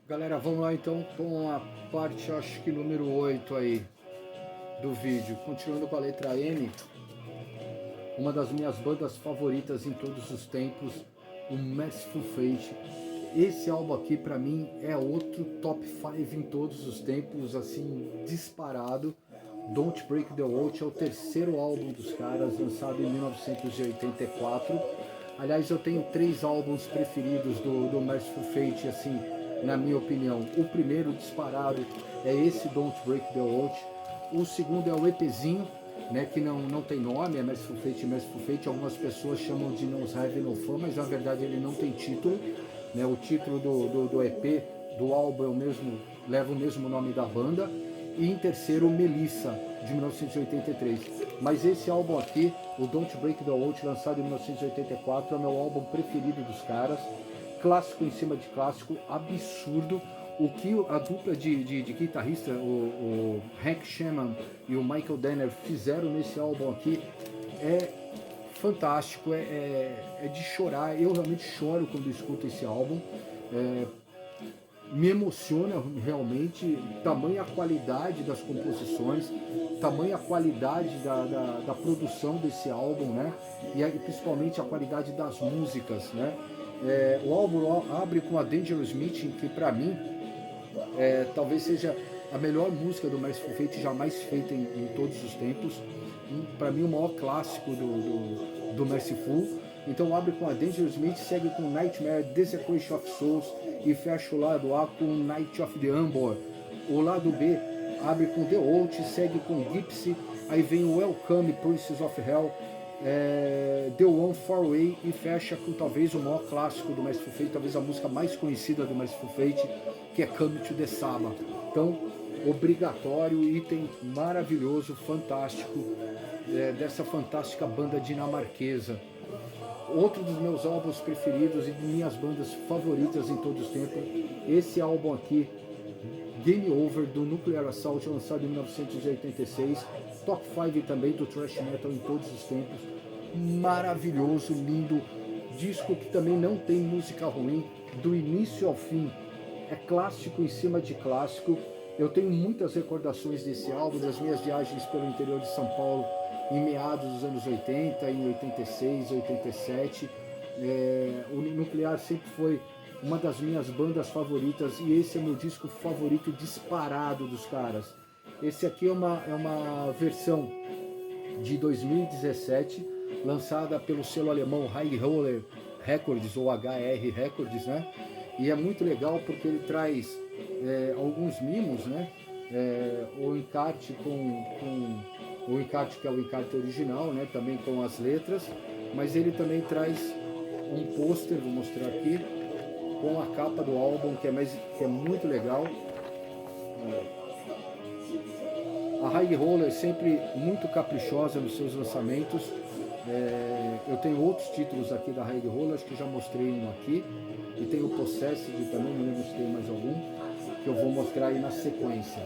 Galera, vamos lá então com a parte, acho que número 8 aí do vídeo. Continuando com a letra M, uma das minhas bandas favoritas em todos os tempos, o Merciful Fate. Esse álbum aqui pra mim é outro top 5 em todos os tempos, assim, disparado. Don't Break the Watch é o terceiro álbum dos caras, lançado em 1984. Aliás, eu tenho três álbuns preferidos do Merciful Fate, assim, na minha opinião. O primeiro disparado é esse Don't Break the Watch. O segundo é o EPzinho, né, que não tem nome, é Merciful Fate. Merciful Fate, algumas pessoas chamam de No Heaven No Fun, mas na verdade ele não tem título, né? O título do EP, do álbum, é o mesmo, leva o mesmo nome da banda. E em terceiro, Melissa, de 1983. Mas esse álbum aqui, o Don't Break the Watch, lançado em 1984, é o meu álbum preferido dos caras. Clássico em cima de clássico, absurdo. O que a dupla de guitarrista, o Hank Sherman e o Michael Danner, fizeram nesse álbum aqui é fantástico, é de chorar. Eu realmente choro quando escuto esse álbum. Me emociona realmente, tamanha a qualidade das composições, tamanha a qualidade da produção desse álbum, né? E principalmente a qualidade das músicas, né? O álbum abre com a Dangerous Meeting, que pra mim talvez seja a melhor música do Merciful Fate jamais feita em todos os tempos. Para mim, o maior clássico do Merciful. Então abre com a Dangerous Meat, segue com Nightmare, Desecration of Souls e fecha o lado A com Night of the Ambor. O lado B abre com The Oath, segue com Gypsy, aí vem o Welcome, Princess of Hell, The One Far Away e fecha com talvez o maior clássico do Merciful Fate, talvez a música mais conhecida do Merciful Fate, que é Come to the Sabbath. Então, obrigatório, item maravilhoso, fantástico, dessa fantástica banda dinamarquesa. Outro dos meus álbuns preferidos e de minhas bandas favoritas em todos os tempos, esse álbum aqui, Game Over, do Nuclear Assault, lançado em 1986, top 5 também do thrash metal em todos os tempos, maravilhoso, lindo, disco que também não tem música ruim, do início ao fim, é clássico em cima de clássico. Eu tenho muitas recordações desse álbum, das minhas viagens pelo interior de São Paulo, em meados dos anos 80, em 86, 87. O Nuclear sempre foi uma das minhas bandas favoritas e esse é meu disco favorito disparado dos caras. Esse aqui é uma versão de 2017, lançada pelo selo alemão High Roller Records, ou HR Records, né? E é muito legal porque ele traz alguns mimos, né? O encarte o encarte que é o encarte original, né? Também com as letras, mas ele também traz um pôster, vou mostrar aqui, com a capa do álbum, que é muito legal. A High Roller é sempre muito caprichosa nos seus lançamentos. Eu tenho outros títulos aqui da High Roller, acho que já mostrei um aqui, e tem o Possessed também, não lembro se tem mais algum, que eu vou mostrar aí na sequência.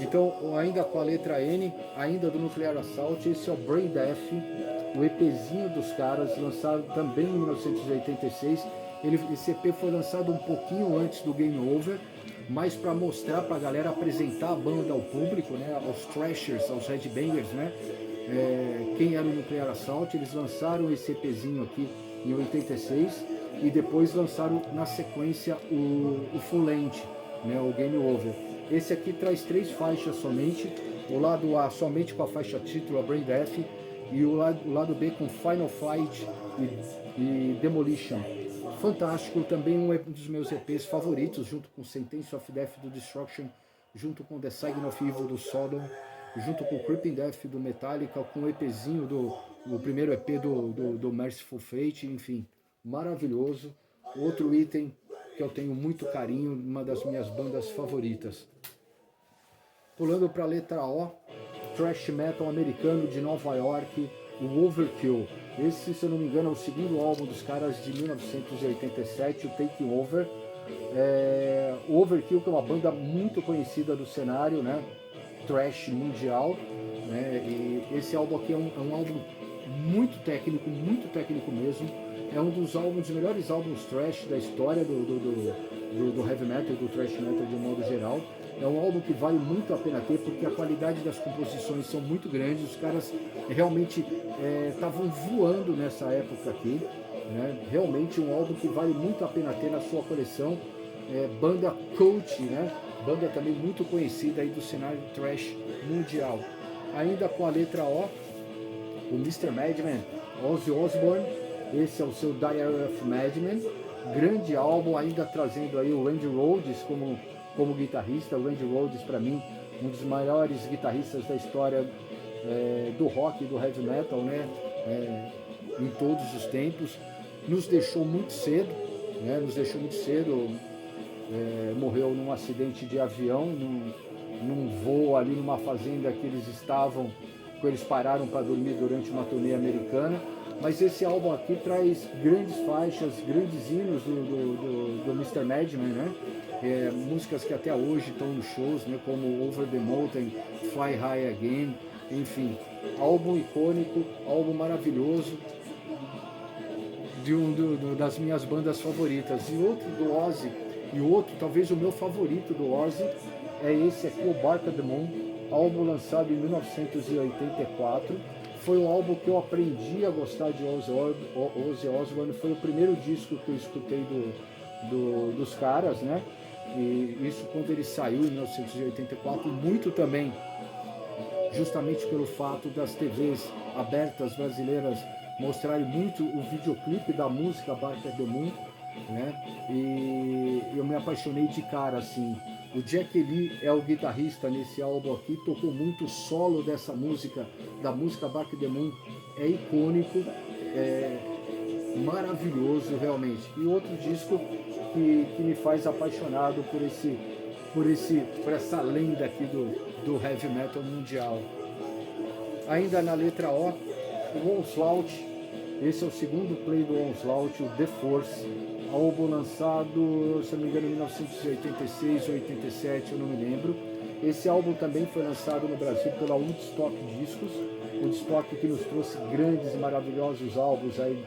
Então, ainda com a letra N, ainda do Nuclear Assault, esse é o Brain Death, o EPzinho dos caras, lançado também em 1986. Esse EP foi lançado um pouquinho antes do Game Over, mas para mostrar para a galera, apresentar a banda ao público, né, aos thrashers, aos headbangers, né, quem era o Nuclear Assault. Eles lançaram esse EPzinho aqui em 86 e depois lançaram na sequência o Full Length, né, o Game Over. Esse aqui traz 3 faixas somente, o lado A somente com a faixa título, a Brain Death, e o lado B com Final Fight e Demolition. Fantástico, também um dos meus EPs favoritos, junto com Sentence of Death do Destruction, junto com The Sign of Evil do Sodom, junto com Creeping Death do Metallica, com o EPzinho do primeiro EP do Merciful Fate, enfim, maravilhoso. Outro item que eu tenho muito carinho, uma das minhas bandas favoritas. Pulando para a letra O, thrash metal americano de Nova York, o Overkill. Esse, se eu não me engano, é o segundo álbum dos caras de 1987, o Take Over. O Overkill, que é uma banda muito conhecida do cenário, né, thrash mundial, né, e esse álbum aqui é um álbum muito técnico mesmo. É um dos melhores álbuns thrash da história do heavy metal e do thrash metal de um modo geral. É um álbum que vale muito a pena ter, porque a qualidade das composições são muito grandes, os caras realmente estavam voando nessa época aqui, né? Realmente um álbum que vale muito a pena ter na sua coleção. Banda cult, né? Banda também muito conhecida aí do cenário thrash mundial. Ainda com a letra O, o Mr. Madman, Ozzy Osbourne, esse é o seu Diary of Madman, grande álbum, ainda trazendo aí o Randy Rhoads como guitarrista. O Randy Rhoads, para mim, um dos maiores guitarristas da história do rock e do heavy metal, né? Em todos os tempos. Nos deixou muito cedo, né? Morreu num acidente de avião, num voo ali numa fazenda que eles pararam para dormir durante uma turnê americana. Mas esse álbum aqui traz grandes faixas, grandes hinos do Mr. Madman, né? Músicas que até hoje estão nos shows, né? Como Over the Mountain, Fly High Again, enfim. Álbum icônico, álbum maravilhoso, das minhas bandas favoritas. E outro do Ozzy, e outro, talvez o meu favorito do Ozzy, é esse aqui, o Bark at the Moon, álbum lançado em 1984. Foi o álbum que eu aprendi a gostar de Ozzy Osbourne, foi o primeiro disco que eu escutei dos caras, né? E isso quando ele saiu em 1984, muito também justamente pelo fato das TVs abertas brasileiras mostrarem muito o videoclipe da música Bark at the Moon, né? E eu me apaixonei de cara, assim. O Jack Lee é o guitarrista nesse álbum aqui, tocou muito o solo dessa música, da música Bark at the Moon, é icônico, maravilhoso realmente. E outro disco que me faz apaixonado por essa lenda aqui do heavy metal mundial. Ainda na letra O, o Onslaught, esse é o segundo play do Onslaught, o The Force, álbum lançado, se não me engano, em 1986 ou 87, eu não me lembro. Esse álbum também foi lançado no Brasil pela Woodstock Discos, Woodstock que nos trouxe grandes e maravilhosos álbuns aí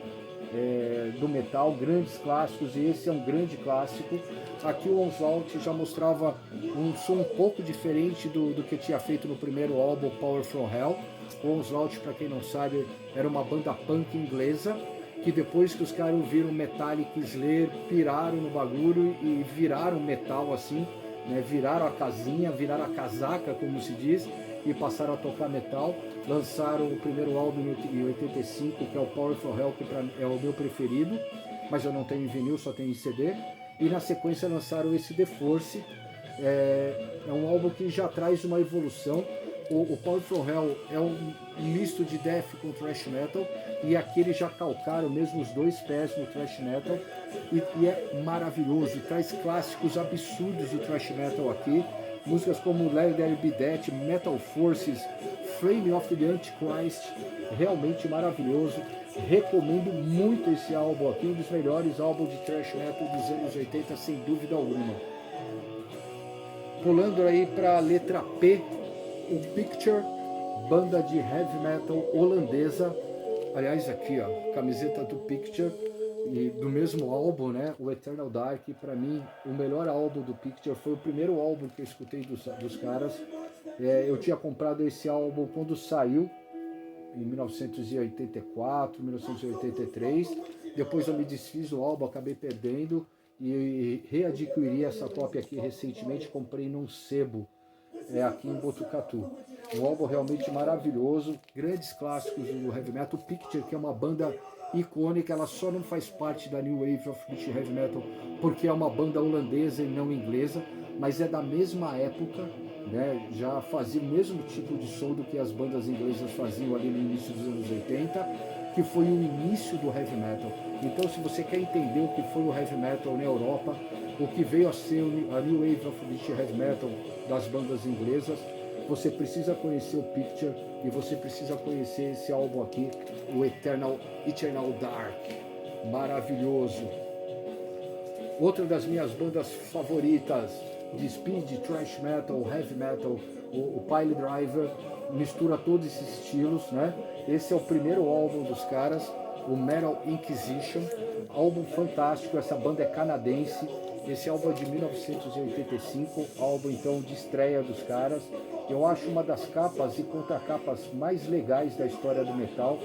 do metal, grandes clássicos, e esse é um grande clássico. Aqui o Onslaught já mostrava um som um pouco diferente do que tinha feito no primeiro álbum, Power From Hell. O Onslaught, para quem não sabe, era uma banda punk inglesa, que depois que os caras ouviram Metallica, Slayer, piraram no bagulho e viraram metal assim, né? Viraram a casinha, viraram a casaca, como se diz, e passaram a tocar metal. Lançaram o primeiro álbum em 85, que é o Power for Hell, que é o meu preferido, mas eu não tenho em vinil, só tenho em CD. E na sequência lançaram esse The Force, é um álbum que já traz uma evolução. O Power for Hell é um misto de death com thrash metal, e aqui eles já calcaram mesmo os dois pés no thrash metal, e é maravilhoso, traz clássicos absurdos do thrash metal aqui, músicas como Let There Be That, Metal Forces, Flame of the Antichrist, realmente maravilhoso. Recomendo muito esse álbum aqui, um dos melhores álbuns de thrash metal dos anos 80, sem dúvida alguma. Pulando aí para a letra P, o Picture, banda de heavy metal holandesa. Aliás, aqui ó, camiseta do Picture, e do mesmo álbum, né, o Eternal Dark. Para mim, o melhor álbum do Picture, foi o primeiro álbum que eu escutei dos caras. Eu tinha comprado esse álbum quando saiu, em 1984, 1983. Depois eu me desfiz do álbum, acabei perdendo e readquiri essa cópia aqui recentemente, comprei num sebo aqui em Botucatu. Um álbum realmente maravilhoso, grandes clássicos do heavy metal. Picture, que é uma banda icônica, ela só não faz parte da New Wave of British Heavy Metal porque é uma banda holandesa e não inglesa, mas é da mesma época, né? Já fazia o mesmo tipo de som do que as bandas inglesas faziam ali no início dos anos 80, que foi o início do heavy metal. Então, se você quer entender o que foi o heavy metal na Europa, o que veio a ser a New Wave of British Heavy Metal das bandas inglesas, você precisa conhecer o Picture e você precisa conhecer esse álbum aqui, o Eternal Dark, maravilhoso. Outra das minhas bandas favoritas de speed, thrash metal, heavy metal, o Pile Driver, mistura todos esses estilos, né? Esse é o primeiro álbum dos caras, o Metal Inquisition, álbum fantástico. Essa banda é canadense, Esse álbum é de 1985, álbum então de estreia dos caras. Eu acho uma das capas e contracapas mais legais da história do metal.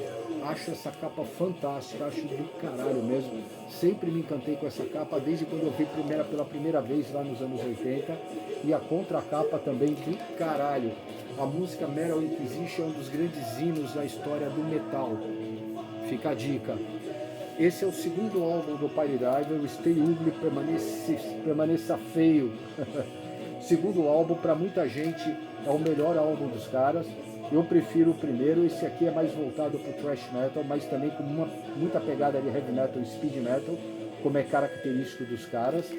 Acho essa capa fantástica, acho do caralho mesmo. Sempre me encantei com essa capa desde quando eu vi pela primeira vez lá nos anos 80. E a contracapa também do caralho. A música Metal Inquisition é um dos grandes hinos da história do metal. Fica a dica. Esse é o segundo álbum do Piledriver, o Stay Ugly, permaneça feio. Segundo álbum, para muita gente, é o melhor álbum dos caras. Eu prefiro o primeiro, esse aqui é mais voltado para o thrash metal, mas também com muita pegada de heavy metal e speed metal, como é característico dos caras.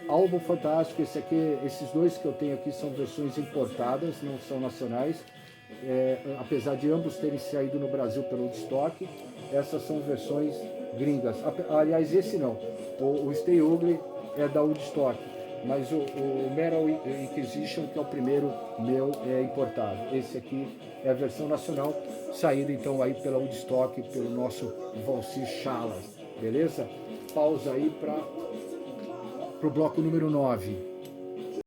Álbum fantástico, esses dois que eu tenho aqui são versões importadas, não são nacionais. Apesar de ambos terem saído no Brasil pelo Woodstock, essas são versões gringas. Aliás, esse não, o Stay Ugly é da Woodstock, mas o Metal Inquisition, que é o primeiro meu, é importado. Esse aqui é a versão nacional, saída então aí pela Woodstock, pelo nosso Valcir Chalas, beleza? Pausa aí para o bloco número 9.